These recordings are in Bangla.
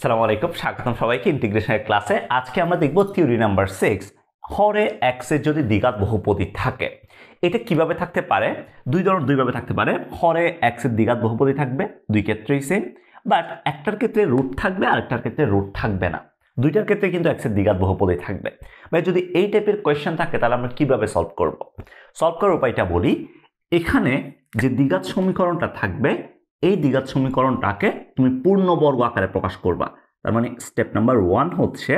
আসসালামু আলাইকুম, স্বাগতম সবাইকে ইন্টিগ্রেশনের ক্লাসে। আজকে আমরা দেখব থিওরি নাম্বার 6, হরে x এর যদি দ্বিঘাত বহুপদী থাকে। এটা কিভাবে থাকতে পারে? দুইভাবে থাকতে পারে। হরে x এর দ্বিঘাত বহুপদী থাকবে, দুই ক্ষেত্রেই সেম, বাট একটার ক্ষেত্রে রুট থাকবে আর একটার ক্ষেত্রে রুট থাকবে না। দুইটার ক্ষেত্রে কিন্তু x এর দ্বিঘাত বহুপদী থাকবে। ভাই যদি এই টাইপের কোয়েশ্চেন থাকে তাহলে আমরা কিভাবে সলভ করব? সলভ করার উপায়টা বলি। এখানে যে দ্বিঘাত সমীকরণটা থাকবে, এই দ্বিঘাত সমীকরণটাকে তুমি পূর্ণবর্গ আকারে প্রকাশ করবা। তার মানে স্টেপ নাম্বার 1 হচ্ছে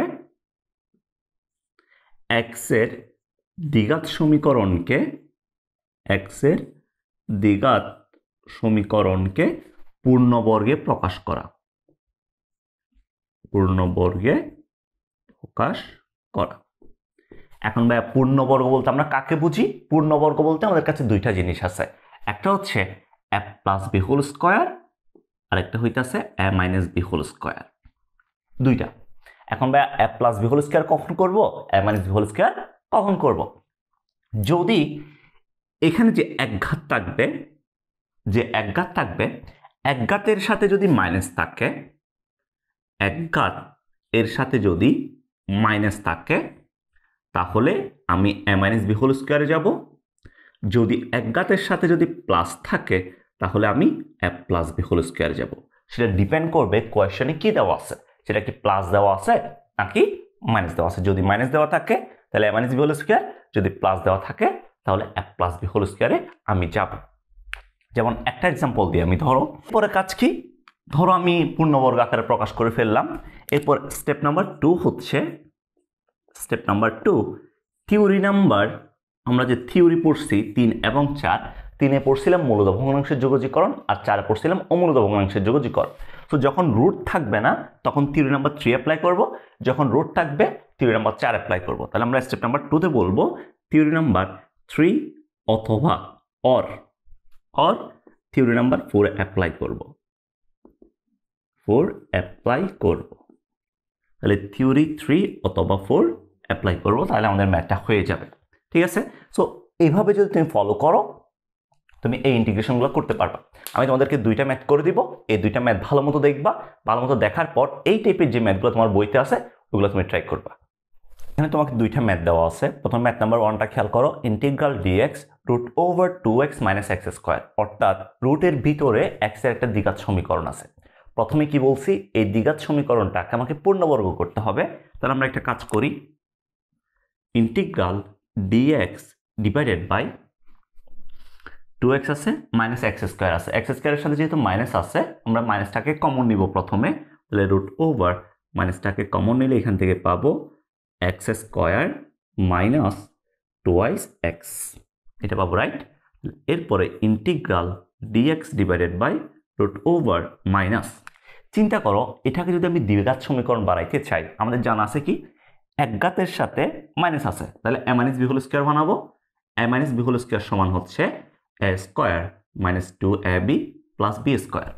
x এর দ্বিঘাত সমীকরণকে পূর্ণবর্গে প্রকাশ করা। এখন ভাইয়া পূর্ণবর্গ বলতে আমরা কাকে বুঝি? পূর্ণবর্গ বলতে আমাদের কাছে দুইটা জিনিস আছে, একটা হচ্ছে a plus B whole square আর একটা হইতাছে a minus B whole square. দুইটা। এখন ভাইয়া a plus B whole square কখন করব, a minus B whole square কখন করব? যদি এখানে যে একঘাত থাকবে, একঘাতের সাথে যদি মাইনাস থাকে, তাহলে আমি a মাইনাস বি হোল স্কয়ারে যাব। যদি একঘাতের সাথে যদি প্লাস থাকে তাহলে আমি a প্লাস বি হোল স্কয়ারে যাব। সেটা ডিপেন্ড করবে কোয়েশ্চনে কি দেওয়া আছে, সেটা কি প্লাস দেওয়া আছে নাকি মাইনাস দেওয়া আছে। যদি মাইনাস দেওয়া থাকে তাহলে a minus B whole square, যদি প্লাস দেওয়া থাকে তাহলে a প্লাস বি হোল স্কয়ারে আমি যাব। যেমন একটা এক্সাম্পল দিয়ে আমি পরে কাজ কি, ধরো আমি পূর্ণবর্গ আকারে প্রকাশ করে ফেললাম। এরপর স্টেপ নাম্বার 2 হচ্ছে থিওরি নাম্বার, আমরা যে থিওরি পড়ছি 3 এবং 4, 3-এ পড়ছিলাম মূলত ভগ্নাংশের যোগজীকরণ আর 4-এ পড়ছিলাম অমূলত ভগ্নাংশের যোগজীকরণ। তো যখন রুট থাকবে না তখন থিওরি নাম্বার 3 অ্যাপ্লাই করব, যখন রুট থাকবে থিওরি নাম্বার 4 অ্যাপ্লাই করব। তাহলে আমরা স্টেপ নাম্বার 2-তে বলবো থিওরি নাম্বার 3 অথবা অর থিওরি নাম্বার 4 অ্যাপ্লাই করব। তাহলে থিওরি 3 অথবা 4 অ্যাপ্লাই করব, তাহলে আমাদের ম্যাথটা হয়ে যাবে। ঠিক আছে? সো এইভাবে যদি তুমি ফলো করো তুমি এই ইন্টিগ্রেশনগুলো করতে পারবা। আমি তোমাদেরকে দুইটা ম্যাথ করে দিব, এই দুইটা ম্যাথ ভালো মতো দেখবা, ভালো মতো দেখার পর এই টাইপের যে ম্যাথগুলো তোমার বইতে আছে ওগুলো তুমি ট্রাই করবা। এখানে তোমাকে দুইটা ম্যাথ দেওয়া আছে। প্রথম ম্যাথ নাম্বার 1টা খেয়াল করো, integral DX root over 2x minus X square, অর্থাৎ রুটের ভিতরে x এর একটা দ্বিঘাত সমীকরণ আছে। প্রথমে কি বলছি, এই দ্বিঘাত সমীকরণটাকে আমাকে পূর্ণবর্গ করতে হবে। তাহলে আমরা একটা কাজ করি, integral dx divided by 2x আছে মাইনাস এক্স স্কোয়ার আছে, এক্স স্কোয়ারের সাথে যেহেতু মাইনাস আছে আমরা মাইনাসটাকে কমন নিব প্রথমে। তাহলে রুট ওভার মাইনাসটাকে কমন নিলে এখান থেকে পাবো এক্স স্কোয়ার মাইনাস 2x, এটা পাবো, রাইট? এরপরে integral dx divided by root over minus, চিন্তা করো এটাকে যদি আমি দ্বিঘাত সমীকরণ বানাইতে চাই, আমাদের জানা আছে কি একঘাতের সাথে মাইনাস আছে, তাহলে a minus B whole square বানাবো। a minus B whole square সমান হচ্ছে a square minus 2ab plus B square.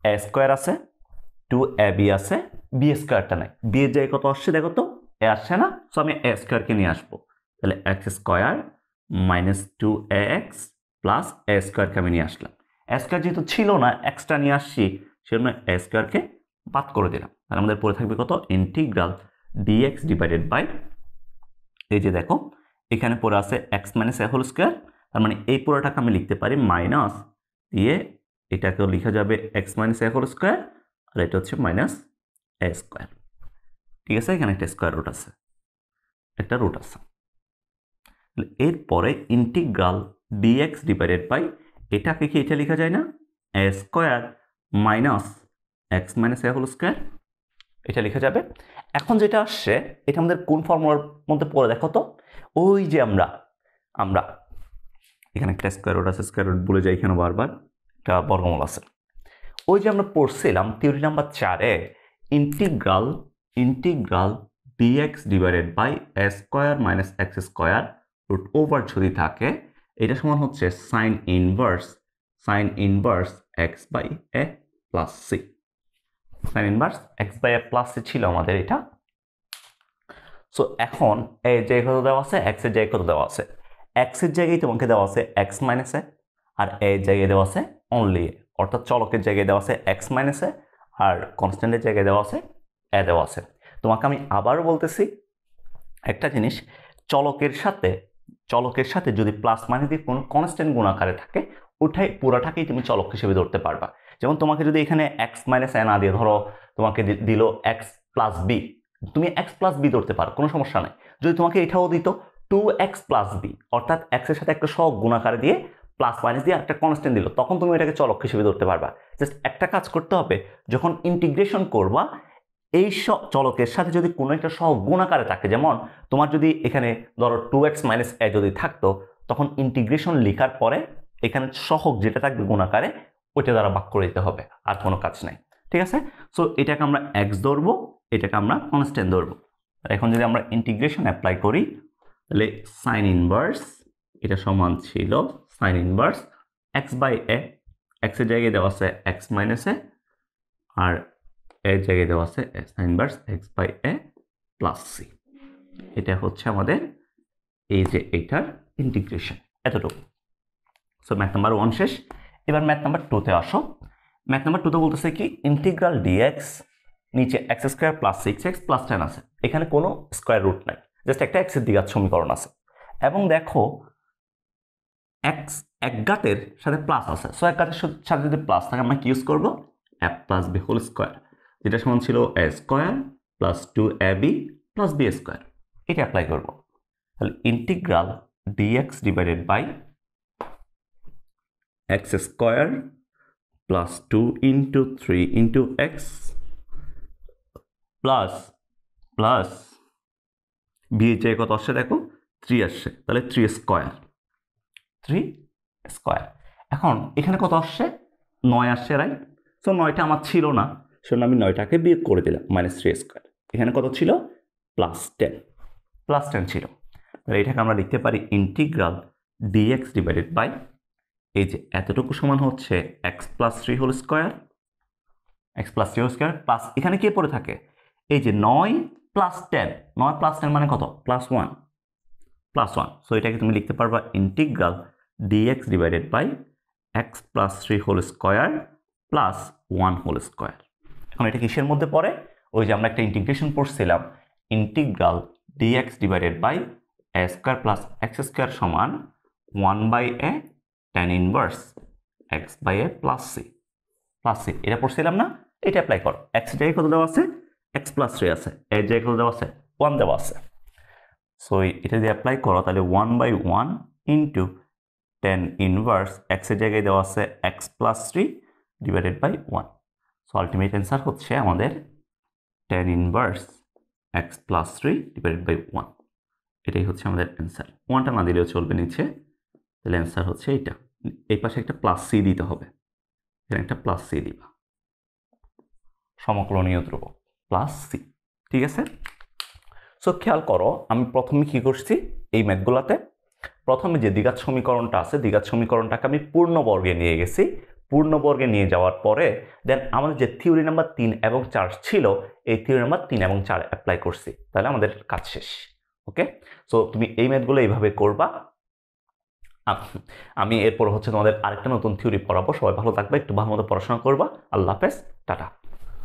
a square আছে, 2ab আছে, বি স্কয়ারটা নাই, বি এর জায়গায় কত আসছে দেখো তো, এ আসছে না, সো আমি a স্কয়ারকে নিয়ে আসবো। তাহলে x square minus 2ax plus a স্কয়ারকে আমি নিয়ে আসলাম। a স্কয়ার যেহেতু ছিল না, এক্সটা নিয়ে আসছি, সেজন্য a স্কয়ারকে বাদ করে দিলাম। আর আমাদের পড়ে থাকবে কত, ইন্টিগ্রাল dx ডিভাইডেড বাই, এই যে দেখো এখানে পড়ে আছে x minus a whole square, তার মানে এই পুরোটাকে আমি লিখতে পারি মাইনাস দিয়ে এটাকেও লেখা যাবে x minus a whole square, আর এটা হচ্ছে মাইনাস a স্কয়ার। ঠিক আছে, এখানে একটা স্কয়ার রুট আছে, এরপরে ইন্টিগ্রাল dx ডিভাইডেড বাই, এটাকে কি এটা লেখা যায় না, a square minus x minus a whole square, এটা লেখা যাবে। এখন যেটা আসছে এটা আমাদের কোন ফর্মুলার মধ্যে পড়ে দেখো তো, ওই যে আমরা এখানে একটা স্কয়ার রুট আছে, স্কয়ার রুট বলে যাই এখানে বারবার, একটা বর্গমূল আছে। ওই যে আমরা পড়ছিলাম থিওরি নাম্বার 4-এ integral dx divided by a square minus x square root over যদি থাকে, এটা সমান হচ্ছে sine inverse x by a plus c। Sine inverse x by a plus c ছিল আমাদের এটা। সো এখন এর জায়গায় কত দেওয়া আছে, x এর জায়গায় কত দেওয়া আছে, x এর জায়গায় তোমাকে দেওয়া আছে x মাইনাস a, আর a এর জায়গায় দেওয়া আছে অনলি a, অর্থাৎ চলকের জায়গায় দেওয়া আছে x মাইনাস a আর কনস্ট্যান্টের জায়গায় দেওয়া আছে এ দেওয়া আছে। তোমাকে আমি আবারও বলতেছি একটা জিনিস, চলকের সাথে যদি প্লাস মাইনাস দিয়ে কোনো কনস্ট্যান্ট গুণাকারে থাকে ওটাই পুরাটাকেই তুমি চলক হিসেবে ধরতে পারবা। যেমন তোমাকে যদি এখানে এক্স মাইনাস এ না দিয়ে ধরো তোমাকে দিল এক্স প্লাস বি, তুমি এক্স প্লাস বি ধরতে পারো, কোনো সমস্যা নাই। যদি তোমাকে এটাও দিত 2x প্লাস বি, অর্থাৎ এক্স এর সাথে একটা সহগ গুণাকারে দিয়ে প্লাস মাইনাস দিয়ে একটা কনস্ট্যান্ট দিল, তখন তুমি এটাকে চলক হিসেবে ধরতে পারবা। জাস্ট একটা কাজ করতে হবে, যখন ইন্টিগ্রেশন করবা এই চলকের সাথে যদি কোনো একটা সহগ গুণাকারে থাকে, যেমন তোমার যদি এখানে ধরো 2x মাইনাস এ যদি থাকতো, তখন ইন্টিগ্রেশন লেখার পরে এখানে সহগ যেটা থাকবে গুণাকারে ওইটা দ্বারা ভাগ করে দিতে হবে, আর কোনো কাজ নাই। ঠিক আছে? সো এটাকে আমরা এক্স ধরবো, এটাকে আমরা কনস্ট্যান্ট ধরবো। আর এখন যদি আমরা ইন্টিগ্রেশন অ্যাপ্লাই করি তাহলে সাইন ইনভার্স এটা সমান ছিল sine inverse X by A, X এর জায়গায় দেওয়া আছে এক্স মাইনাস এ, আর এর জায়গায় দেওয়া আছে sine inverse X by A plus C. এটা হচ্ছে আমাদের এই যে এইটার ইন্টিগ্রেশন, এতটুকু। সো ম্যাথ নাম্বার 1 শেষ। এবার ম্যাথ নাম্বার 2 তে আসো। ম্যাথ নাম্বার 2 তে বলতেছে কি ইন্টিগ্রাল ডিএক্স, নিচে x square plus 6x plus 10 আছে, এখানে কোনো স্কোয়ার রুট নাই, জাস্ট একটা এক্সের দ্বিঘাত সমীকরণ আছে। এবং দেখো এক্স এক ঘাতের সাথে প্লাস আছে, সো এক ঘাতের সাথে যদি প্লাস থাকে আমরা কি ইউজ করবো, A plus B whole square, যেটা সমান ছিল A square plus 2ab plus B square. এটা অ্যাপ্লাই করবো। তাহলে integral dx divided by x square plus 2 into 3 into x plus plus B এর জায়গায় কত আসছে দেখো 3 আসছে, তাহলে 3 স্কোয়ার। এখন এখানে কত আসছে 9 আসছে, রাইট? সো 9টা আমার ছিল না, সেজন্য আমি 9টাকে বিয়োগ করে দিলাম, -3 স্কোয়ার। এখানে কত ছিল +10 ছিল। তাহলে এটাকে আমরা লিখতে পারি ইন্টিগ্রাল ডিএক্স ডিভাইডেড বাই এই যে এতটুকু সমান হচ্ছে X plus 3 whole square, plus এখানে কি পড়ে থাকে এই যে 9 প্লাস 10, 9 প্লাস 10 মানে কত +1। সো এটাকে তুমি লিখতে পারবা integral dx divided by X plus 3 whole square plus 1 whole square. এখন এটা কিসের মধ্যে পড়ে, ওই যে আমরা একটা ইন্টিগ্রেশন পড়ছিলাম, integral dx divided by A square plus X square সমান 1/a tan inverse X by A plus C. এটা পড়ছিলাম না? এটা অ্যাপ্লাই করো। এক্স এর জায়গায় কত দেওয়া আছে, এক্স প্লাস 3 আছে, এর জায়গায় কত দেওয়া আছে 1 দেওয়া আছে। সো এটা যদি অ্যাপ্লাই করো তাহলে 1/1 ইন্টু tan ইনভার্স এক্স এর জায়গায় দেওয়া আছে X plus 3 divided by 1। So ultimate answer হচ্ছে আমাদের tan inverse X plus 3 divided by 1। এটাই হচ্ছে আমাদের অ্যান্সার। 1টা না দিলেও চলবে নিচে, তাহলে অ্যান্সার হচ্ছে এইটা। এই পাশে একটা প্লাস সি দিতে হবে, এখানে একটা প্লাস সি দিবা, সমকলনীয় ধ্রুবক প্লাস সি। ঠিক আছে? সো খেয়াল করো আমি প্রথমে কি করছি এই ম্যাথগুলোতে, প্রথমে যে দ্বিঘাত সমীকরণটা আছে দ্বিঘাত সমীকরণটাকে আমি পূর্ণবর্গে নিয়ে গেছি, পূর্ণবর্গে নিয়ে যাওয়ার পরে দেন আমাদের যে থিওরি নাম্বার 3 এবং 4 ছিল এই থিওরি নাম্বার 3 এবং 4 অ্যাপ্লাই করছি, তাহলে আমাদের কাজ শেষ। ওকে, সো তুমি এই ম্যাথগুলো এইভাবে করবা। আমি এরপর হচ্ছে তোমাদের আরেকটা নতুন থিওরি পড়াবো। সবাই ভালো থাকবে, একটু ভালো মতো পড়াশোনা করবা। আল্লাহ হাফেজ, টাটা।